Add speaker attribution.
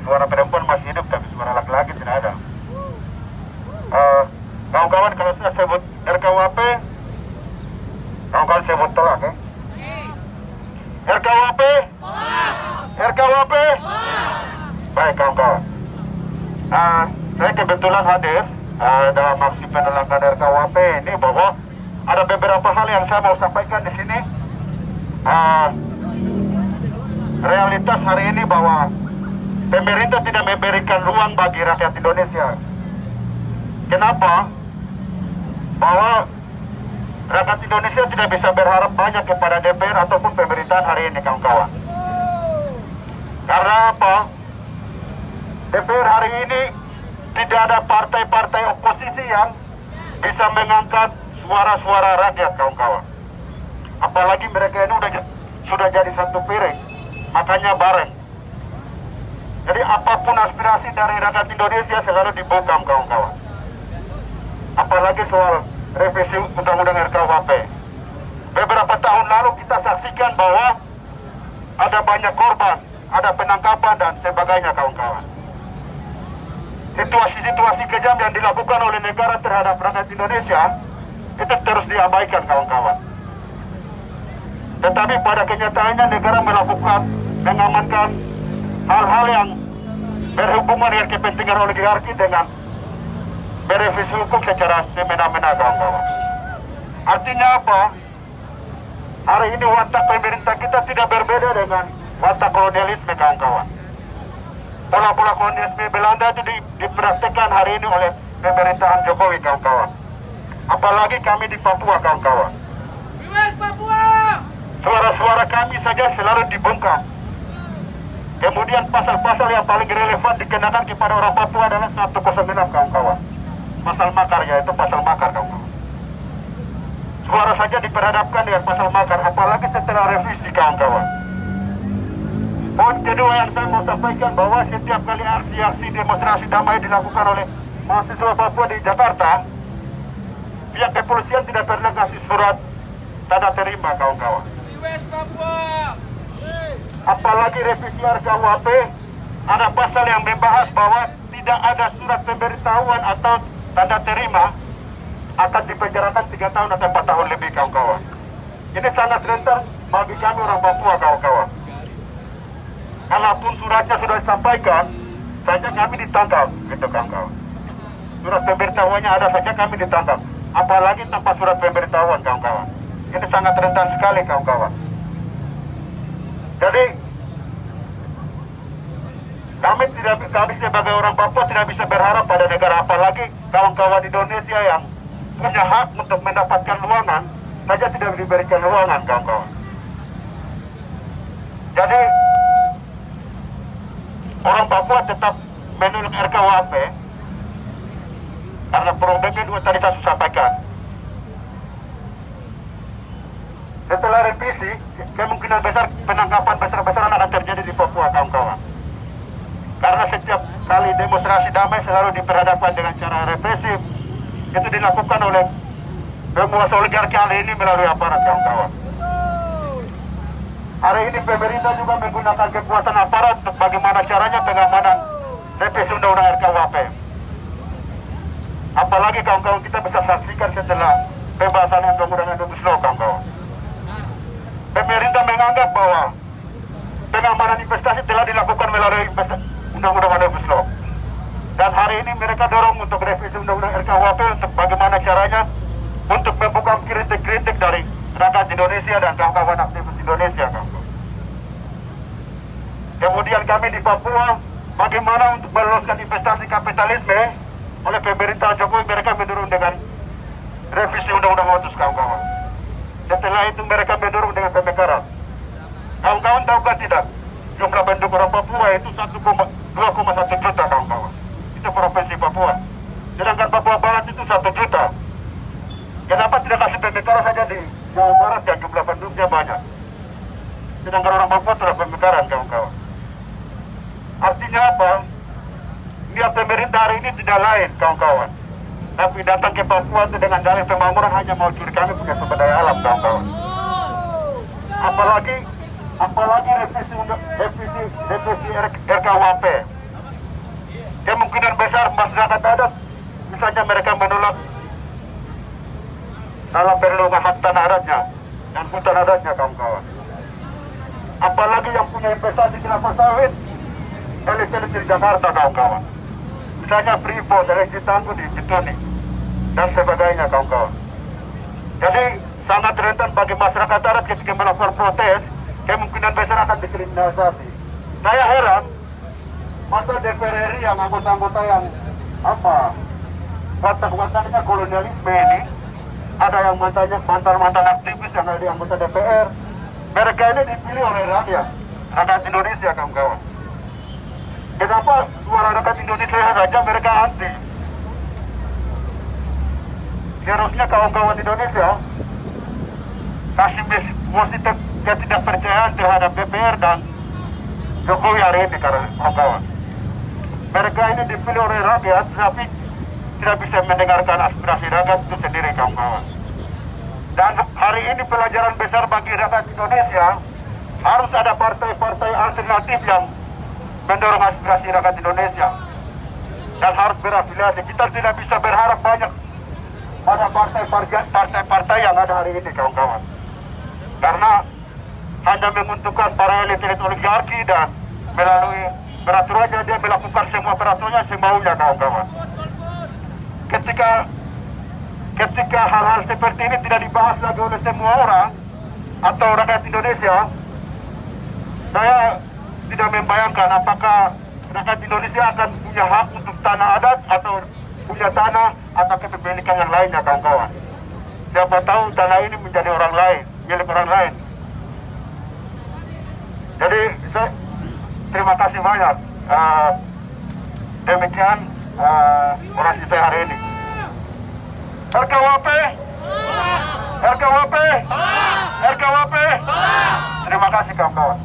Speaker 1: suara perempuan masih hidup, tapi suara laki-laki tidak ada. Kawan-kawan kalau sudah sebut RKUHP, kawan-kawan sebut tolak ya. RKUHP? RKUHP? Baik kawan-kawan. Saya kebetulan hadir dalam aksi penolakan RKUHP ini bahwa ada beberapa hal yang saya mau sampaikan di sini. Realitas hari ini bahwa pemerintah tidak memberikan ruang bagi rakyat Indonesia. Kenapa? Bahwa rakyat Indonesia tidak bisa berharap banyak kepada DPR ataupun pemerintahan hari ini, kawan-kawan. Karena apa? DPR hari ini tidak ada partai-partai oposisi yang bisa mengangkat suara-suara rakyat, kawan-kawan. Apalagi mereka ini sudah jadi satu piring, makanya bareng. Jadi apapun aspirasi dari rakyat Indonesia selalu dibungkam, kawan-kawan. Apalagi soal revisi undang-undang RKUHP. Beberapa tahun lalu kita saksikan bahwa ada banyak korban, ada penangkapan dan sebagainya, kawan-kawan. Situasi-situasi kejam yang dilakukan oleh negara terhadap rakyat Indonesia itu terus diabaikan, kawan-kawan. Tetapi pada kenyataannya negara melakukan, mengamankan hal-hal yang berhubungan dengan kepentingan oligarki dengan berevisi hukum secara semena-mena, kawan-kawan. Artinya apa? Hari ini watak pemerintah kita tidak berbeda dengan watak kolonialisme, kawan-kawan. Pola-pola kolonialisme Belanda itu dipraktikkan hari ini oleh pemerintahan Jokowi, kawan-kawan. Apalagi kami di Papua, kawan-kawan. Suara-suara kami saja selalu dibungkam. Kemudian pasal-pasal yang paling relevan dikenakan kepada orang Papua adalah 106, kawan-kawan. Pasal makar, yaitu pasal makar, kawan-kawan. Suara saja diperhadapkan dengan pasal makar, apalagi setelah revisi, kawan-kawan. Poin kedua yang saya mau sampaikan bahwa setiap kali aksi-aksi demonstrasi damai dilakukan oleh mahasiswa Papua di Jakarta, pihak kepolisian tidak pernah kasih surat tanda terima, kawan-kawan. Apalagi revisi RKUHP, ada pasal yang membahas bahwa tidak ada surat pemberitahuan atau tanda terima akan dipenjarakan 3 tahun atau 4 tahun lebih, kawan-kawan. Ini sangat rentan bagi kami orang Papua, kawan-kawan. Kalaupun suratnya sudah disampaikan, saja kami ditangkap, gitu, kawan-kawan. Surat pemberitahuannya ada saja kami ditangkap, apalagi tanpa surat pemberitahuan, kawan-kawan. Ini sangat rentan sekali, kawan-kawan. Jadi kami sebagai orang Papua tidak bisa berharap pada negara, apalagi kawan-kawan Indonesia yang punya hak untuk mendapatkan ruangan saja tidak diberikan ruangan, kawan-kawan. Jadi orang Papua tetap menolak RKUHP karena problemnya dua tadi saya sampaikan. Setelah revisi, kemungkinan besar penangkapan besar-besaran akan terjadi di Papua, kawan-kawan. Karena setiap kali demonstrasi damai selalu diperhadapkan dengan cara represif. Itu dilakukan oleh penguasa oligarki hari ini melalui aparat, kawan-kawan. Hari ini pemerintah juga menggunakan kekuasaan aparat untuk bagaimana caranya pengamanan revisi undang-undang RKUHP. Apalagi kawan-kawan kita bisa saksikan setelah pembahasan undang-undang Omnibus Law, kawan-kawan. Pemerintah menganggap bahwa pengamanan investasi telah dilakukan melalui undang-undang Omnibus Law. Dan hari ini mereka dorong untuk revisi undang-undang RKUHP untuk bagaimana caranya untuk membuka kritik-kritik dari rakyat Indonesia dan kawan-kawan aktivis Indonesia, kawan-kawan. Kemudian kami di Papua, bagaimana untuk meloloskan investasi kapitalisme oleh pemerintah Jokowi, mereka mendorong dengan revisi undang-undang OTUS, kawan-kawan. Setelah itu mereka mendorong dengan pemekaran. Kawan-kawan tahukah tidak, jumlah penduduk orang Papua itu 2,1 juta, kawan-kawan. Itu provinsi Papua. Sedangkan Papua Barat itu 1 juta. Kenapa tidak kasih pemekaran saja di Jawa Barat yang jumlah penduduknya banyak? Sedangkan orang Papua sudah pemekaran, kawan-kawan. Artinya apa? Niat pemerintah hari ini tidak lain, kawan-kawan. Tapi datang ke Papua itu dengan dalih pembangunan hanya mau curi kami punya sumber daya alam, kawan-kawan. Apalagi revisi RKUHP. besar masyarakat adat, misalnya mereka menolak dalam perlindungan hak tanah adatnya dan hutan adatnya, kawan-kawan. Apalagi yang punya investasi kelapa sawit, elit-elit di Jakarta, kawan-kawan. Misalnya Freeport, LNG Tangguh di Bituni, dan sebagainya, kawan-kawan. Jadi sangat rentan bagi masyarakat adat ketika melakukan protes, kemungkinan besar akan dikriminalisasi. Saya heran, masa DPR RI yang anggota-anggota yang watak-wataknya kolonialisme ini, ada yang mantan aktivis yang ada di anggota DPR. Mereka ini dipilih oleh rakyat Indonesia, kawan-kawan. Kenapa suara rakyat Indonesia saja mereka anti? Seharusnya kawan-kawan Indonesia kasih positif ketidakpercayaan terhadap DPR dan Jokowi hari ini, karena kawan-kawan. Mereka ini dipilih oleh rakyat, tapi tidak bisa mendengarkan aspirasi rakyat itu sendiri, kawan-kawan. Dan hari ini pelajaran besar bagi rakyat Indonesia, harus ada partai-partai alternatif yang mendorong aspirasi rakyat Indonesia dan harus berafiliasi. Kita tidak bisa berharap banyak pada partai-partai yang ada hari ini, kawan-kawan, karena hanya menguntungkan para elit-elit oligarki dan melalui peraturannya dia melakukan semua peraturannya semaunya, kawan-kawan. Ketika hal-hal seperti ini tidak dibahas lagi oleh semua orang atau rakyat Indonesia, saya tidak membayangkan apakah rakyat Indonesia akan punya hak untuk tanah adat atau punya tanah atau kepemilikan yang lainnya, kawan-kawan. Siapa tahu tanah ini menjadi orang lain, milik orang lain. Jadi terima kasih banyak. Demikian orasi saya hari ini. RKWP, RKWP, RKWP. Terima kasih, kawan-kawan.